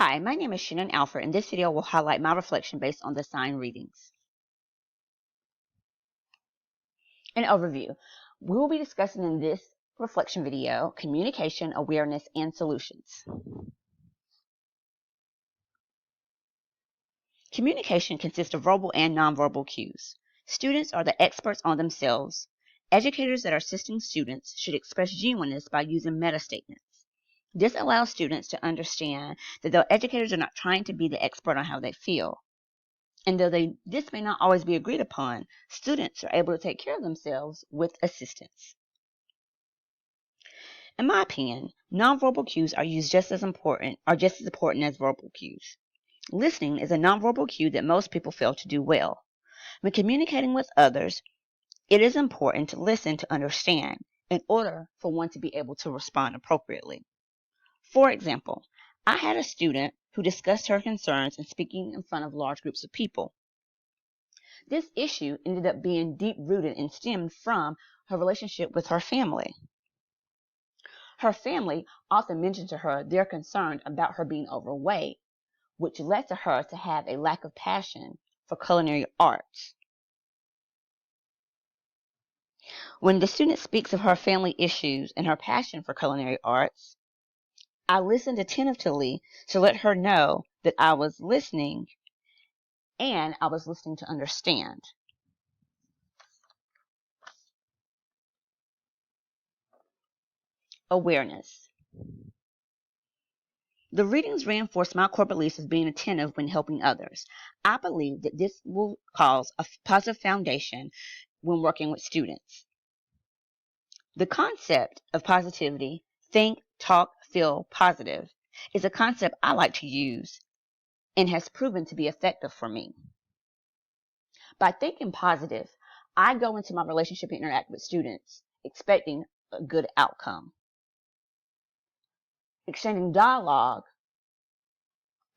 Hi, my name is Shannon Alford, and this video will highlight my reflection based on the sign readings. An overview. We will be discussing in this reflection video communication, awareness, and solutions. Communication consists of verbal and nonverbal cues. Students are the experts on themselves. Educators that are assisting students should express genuineness by using meta-statements. This allows students to understand that though educators are not trying to be the expert on how they feel, and though this may not always be agreed upon, students are able to take care of themselves with assistance. In my opinion, nonverbal cues are just as important as verbal cues. Listening is a nonverbal cue that most people fail to do well. When communicating with others, it is important to listen to understand in order for one to be able to respond appropriately. For example, I had a student who discussed her concerns in speaking in front of large groups of people. This issue ended up being deep-rooted and stemmed from her relationship with her family. Her family often mentioned to her their concern about her being overweight, which led to her to have a lack of passion for culinary arts. When the student speaks of her family issues and her passion for culinary arts, I listened attentively to let her know that I was listening and I was listening to understand. Awareness. The readings reinforce my core beliefs of being attentive when helping others. I believe that this will cause a positive foundation when working with students. The concept of positivity, think, talk, feel positive, is a concept I like to use and has proven to be effective for me. By thinking positive, I go into my relationship and interact with students expecting a good outcome. Exchanging dialogue,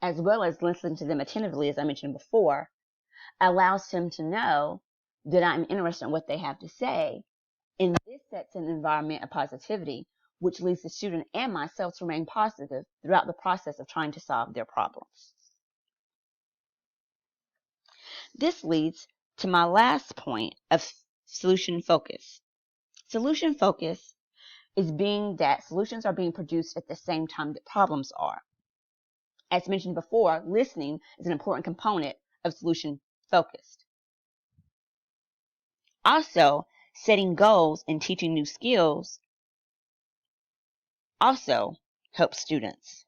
as well as listening to them attentively, as I mentioned before, allows them to know that I'm interested in what they have to say. And this sets an environment of positivity, which leads the student and myself to remain positive throughout the process of trying to solve their problems. This leads to my last point of solution focus. Solution focus is being that solutions are being produced at the same time that problems are. As mentioned before, listening is an important component of solution focused. Also, setting goals and teaching new skills also helps students.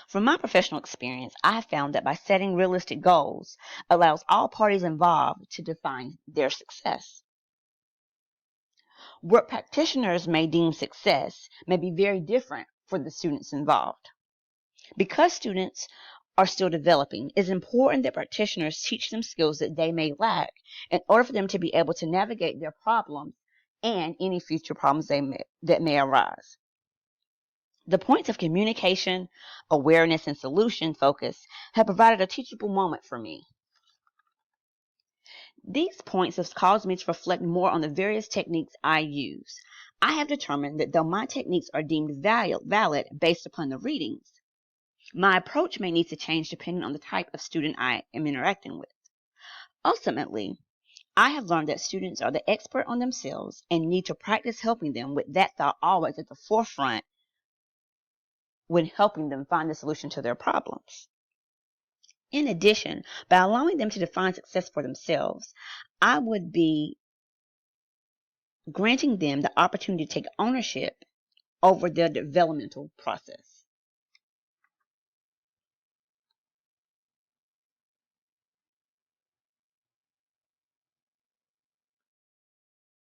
From my professional experience, I have found that by setting realistic goals allows all parties involved to define their success. What practitioners may deem success may be very different for the students involved. Because students are still developing, it is important that practitioners teach them skills that they may lack in order for them to be able to navigate their problems and any future problems that may arise. The points of communication, awareness, and solution focus have provided a teachable moment for me. These points have caused me to reflect more on the various techniques I use. I have determined that though my techniques are deemed valid based upon the readings, my approach may need to change depending on the type of student I am interacting with. Ultimately, I have learned that students are the expert on themselves and need to practice helping them with that thought always at the forefront when helping them find the solution to their problems. In addition, by allowing them to define success for themselves, I would be granting them the opportunity to take ownership over their developmental process.